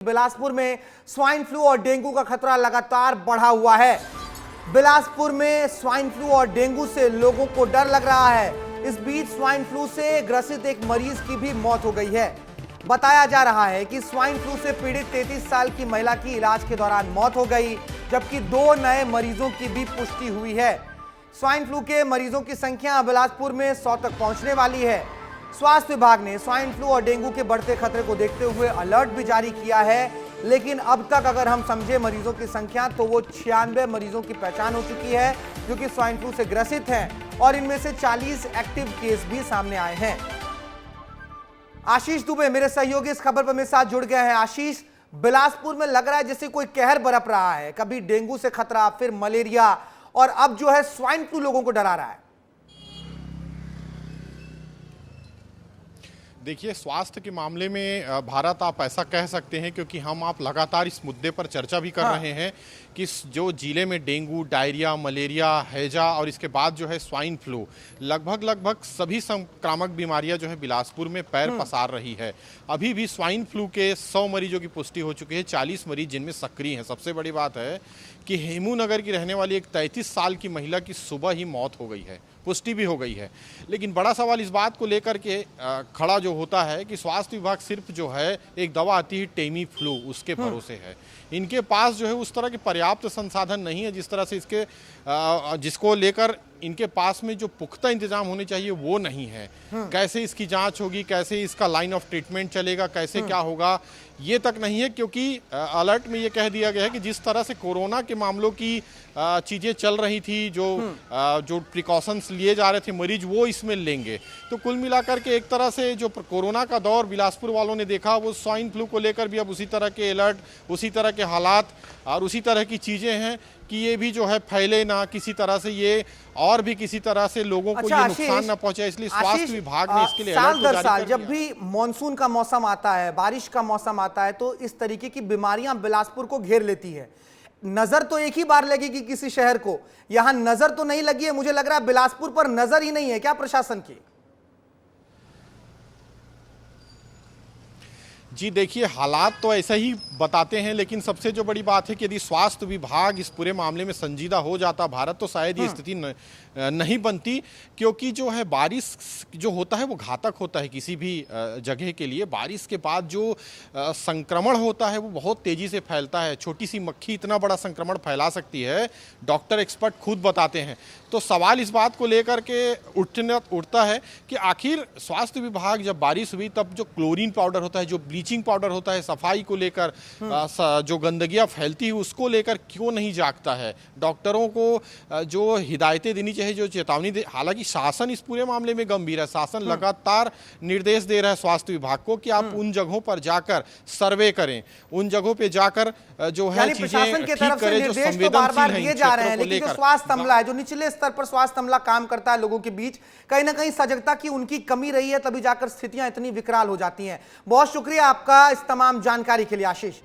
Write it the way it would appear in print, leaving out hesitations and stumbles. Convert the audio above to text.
बिलासपुर में swine flu और dengue का खतरा लगातार बढ़ा हुआ है। बिलासपुर में स्वाइन फ्लू और डेंगू से लोगों को डर लग रहा है। इस बीच स्वाइन फ्लू से ग्रसित एक मरीज की भी मौत हो गई है। बताया जा रहा है कि स्वाइन फ्लू से पीड़ित 33 साल की महिला की इलाज के दौरान मौत हो गई, जबकि 2 नए मरीजों की भी पुष्टि हुई है। स्वाइन फ्लू के मरीजों की संख्या बिलासपुर में 100 तक पहुंचने वाली है। स्वास्थ्य विभाग ने स्वाइन फ्लू और डेंगू के बढ़ते खतरे को देखते हुए अलर्ट भी जारी किया है, लेकिन अब तक अगर हम समझे मरीजों की संख्या तो वो 96 मरीजों की पहचान हो चुकी है जो कि स्वाइन फ्लू से ग्रसित हैं और इनमें से 40 एक्टिव केस भी सामने आए हैं। आशीष दुबे मेरे सहयोगी इस खबर पर मेरे साथ जुड़ गए हैं। आशीष, बिलासपुर में लग रहा है जैसे कोई कहर बरप रहा है, कभी डेंगू से खतरा, फिर मलेरिया और अब जो है स्वाइन फ्लू लोगों को डरा रहा है। देखिए, स्वास्थ्य के मामले में भारत आप ऐसा कह सकते हैं, क्योंकि हम आप लगातार इस मुद्दे पर चर्चा भी कर रहे हैं कि जो जिले में डेंगू, डायरिया, मलेरिया, हैजा और इसके बाद जो है स्वाइन फ्लू, लगभग सभी संक्रामक बीमारियां जो है बिलासपुर में पैर पसार रही है। अभी भी स्वाइन फ्लू के 100 मरीजों की पुष्टि हो चुकी है, 40 मरीज जिनमें सक्रिय हैं। सबसे बड़ी बात है कि हेमू नगर की रहने वाली एक 33 साल की महिला की सुबह ही मौत हो गई है, पुष्टि भी हो गई है। लेकिन बड़ा सवाल इस बात को लेकर के खड़ा जो होता है कि स्वास्थ्य विभाग सिर्फ जो है एक दवा आती है टेमी फ्लू, उसके भरोसे है। इनके पास जो है उस तरह के पर्याप्त संसाधन नहीं है जिस तरह से जिसको लेकर इनके पास में जो पुख्ता इंतजाम होने चाहिए वो नहीं है। कैसे इसकी जांच होगी, कैसे इसका लाइन ऑफ ट्रीटमेंट चलेगा, कैसे क्या होगा, ये तक नहीं है, क्योंकि अलर्ट में ये कह दिया गया है कि जिस तरह से कोरोना के मामलों की चीज़ें चल रही थी, जो प्रिकॉशंस लिए जा रहे थे मरीज, वो इसमें लेंगे। तो कुल मिलाकर के एक तरह से जो कोरोना का दौर बिलासपुर वालों ने देखा, वो स्वाइन फ्लू को लेकर भी अब उसी तरह के अलर्ट, उसी तरह के हालात और उसी तरह की चीज़ें हैं कि ये भी जो है फैले ना, किसी तरह से ये और भी किसी तरह से लोगों को ये नुकसान ना पहुंचे। इसलिए स्वास्थ्य विभाग ने इसके लिए साल दर साल जब भी मॉनसून का मौसम आता है, बारिश का मौसम आता है, तो इस तरीके की बीमारियां बिलासपुर को घेर लेती है। नजर तो एक ही बार लगेगी किसी शहर को, यहां नजर तो नहीं लगी है। मुझे लग रहा है बिलासपुर पर नजर ही नहीं है क्या प्रशासन की? जी देखिए, हालात तो ऐसा ही बताते हैं, लेकिन सबसे जो बड़ी बात है कि यदि स्वास्थ्य विभाग इस पूरे मामले में संजीदा हो जाता भारत, तो शायद ये स्थिति नहीं बनती। क्योंकि जो है बारिश जो होता है वो घातक होता है किसी भी जगह के लिए। बारिश के बाद जो संक्रमण होता है वो बहुत तेज़ी से फैलता है। छोटी सी मक्खी इतना बड़ा संक्रमण फैला सकती है, डॉक्टर एक्सपर्ट खुद बताते हैं। तो सवाल इस बात को लेकर के उठता है कि आखिर स्वास्थ्य विभाग जब बारिश हुई तब जो क्लोरीन पाउडर होता है, जो ब्लीचिंग पाउडर होता है, सफाई को लेकर जो गंदगियां फैलती है उसको लेकर क्यों नहीं जागता है? डॉक्टरों को जो हिदायतें देनी चाहिए, जो चेतावनी दे, हालांकि शासन इस पूरे मामले में गंभीर है। शासन लगातार निर्देश दे रहा है स्वास्थ्य विभाग को कि आप उन जगहों पर जाकर सर्वे करें, उन जगहों पे जाकर जो है चीजें ठीक करें, जो संवेदनशील हैं जा रहे हैं। लेकिन जो स्वास्थ्य अमला है, जो निचले स्तर पर स्वास्थ्य अमला काम करता है लोगों के बीच, कहीं ना कहीं सजगता की उनकी कमी रही है, तभी जाकर स्थितियां इतनी विकराल हो जाती हैं। बहुत शुक्रिया आपका इस तमाम जानकारी के लिए आशीष।